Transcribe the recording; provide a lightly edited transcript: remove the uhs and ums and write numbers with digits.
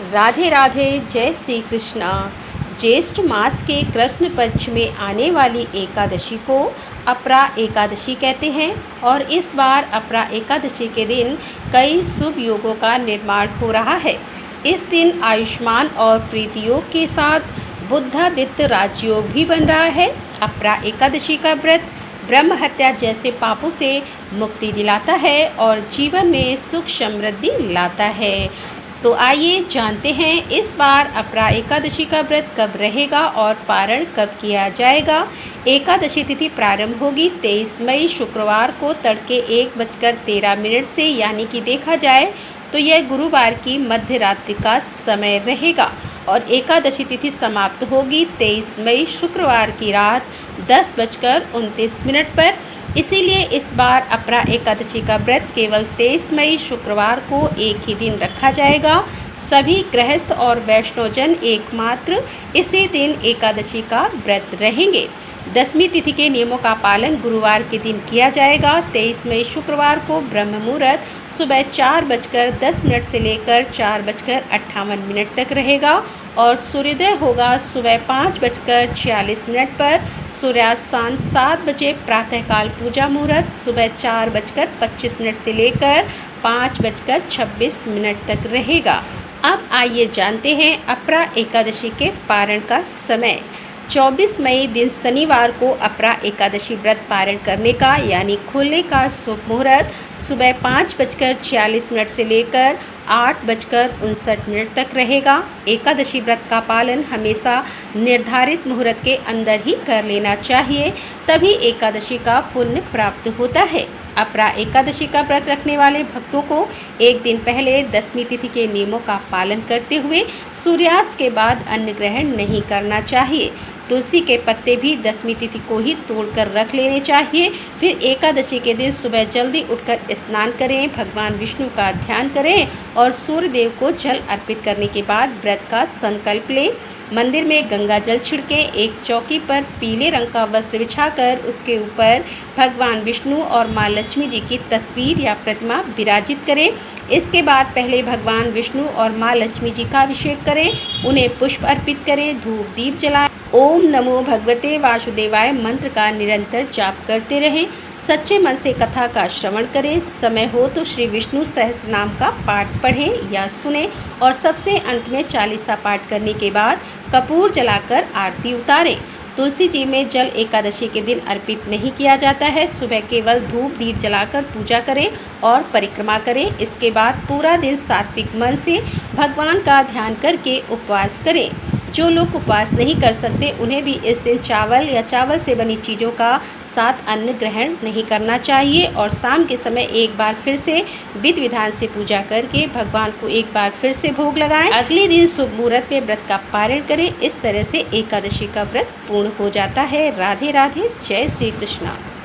राधे राधे, जय श्री कृष्णा। ज्येष्ठ मास के कृष्ण पक्ष में आने वाली एकादशी को अपरा एकादशी कहते हैं और इस बार अपरा एकादशी के दिन कई शुभ योगों का निर्माण हो रहा है। इस दिन आयुष्मान और प्रीति योग के साथ बुधादित्य राजयोग भी बन रहा है। अपरा एकादशी का व्रत ब्रह्म हत्या जैसे पापों से मुक्ति दिलाता है और जीवन में सुख समृद्धि लाता है। तो आइए जानते हैं इस बार अपरा एकादशी का व्रत कब रहेगा और पारण कब किया जाएगा। एकादशी तिथि प्रारंभ होगी 23 मई शुक्रवार को तड़के 1:13 से, यानी कि देखा जाए तो यह गुरुवार की मध्य रात्रि का समय रहेगा और एकादशी तिथि समाप्त होगी 23 मई शुक्रवार की रात 10:29 पर। इसीलिए इस बार अपरा एकादशी का व्रत केवल 23 मई शुक्रवार को एक ही दिन रखा जाएगा। सभी गृहस्थ और वैष्णवजन एकमात्र इसी दिन एकादशी का व्रत रहेंगे। दसवीं तिथि के नियमों का पालन गुरुवार के दिन किया जाएगा। 23 मई शुक्रवार को ब्रह्म मुहूर्त सुबह 4:10 से लेकर 4:58 तक रहेगा और सूर्योदय होगा सुबह 5:46 पर। सूर्यास्त शाम 7 बजे प्रातःकाल पूजा मुहूर्त सुबह 4:25 से लेकर 5:26 तक रहेगा। अब आइए जानते हैं अपरा एकादशी के पारण का समय। 24 मई दिन शनिवार को अपरा एकादशी व्रत पारण करने का यानी खोलने का शुभ मुहूर्त सुबह 5:46 से लेकर 8:59 तक रहेगा। एकादशी व्रत का पालन हमेशा निर्धारित मुहूर्त के अंदर ही कर लेना चाहिए, तभी एकादशी का पुण्य प्राप्त होता है। अपरा एकादशी का व्रत रखने वाले भक्तों को एक दिन पहले दसवीं तिथि के नियमों का पालन करते हुए सूर्यास्त के बाद अन्न ग्रहण नहीं करना चाहिए। तुलसी के पत्ते भी दसवीं तिथि को ही तोड़कर रख लेने चाहिए। फिर एकादशी के दिन सुबह जल्दी उठकर स्नान करें, भगवान विष्णु का ध्यान करें और सूर्य देव को जल अर्पित करने के बाद व्रत का संकल्प लें। मंदिर में गंगा जल छिड़कें। एक चौकी पर पीले रंग का वस्त्र बिछाकर उसके ऊपर भगवान विष्णु और माँ लक्ष्मी जी की तस्वीर या प्रतिमा विराजित करें। इसके बाद पहले भगवान विष्णु और माँ लक्ष्मी जी का अभिषेक करें, उन्हें पुष्प अर्पित करें, धूप दीप जलाएं। ओम नमो भगवते वासुदेवाय मंत्र का निरंतर जाप करते रहें। सच्चे मन से कथा का श्रवण करें। समय हो तो श्री विष्णु सहस्त्र नाम का पाठ पढ़ें या सुनें और सबसे अंत में चालीसा पाठ करने के बाद कपूर जलाकर आरती उतारें। तुलसी जी में जल एकादशी के दिन अर्पित नहीं किया जाता है। सुबह केवल धूप दीप जलाकर पूजा करें और परिक्रमा करें। इसके बाद पूरा दिन सात्विक मन से भगवान का ध्यान करके उपवास करें। जो लोग उपवास नहीं कर सकते उन्हें भी इस दिन चावल या चावल से बनी चीज़ों का साथ अन्न ग्रहण नहीं करना चाहिए और शाम के समय एक बार फिर से विधि विधान से पूजा करके भगवान को एक बार फिर से भोग लगाएं। अगले दिन शुभ मुहूर्त में व्रत का पारण करें। इस तरह से एकादशी का व्रत पूर्ण हो जाता है। राधे राधे, जय श्री कृष्णा।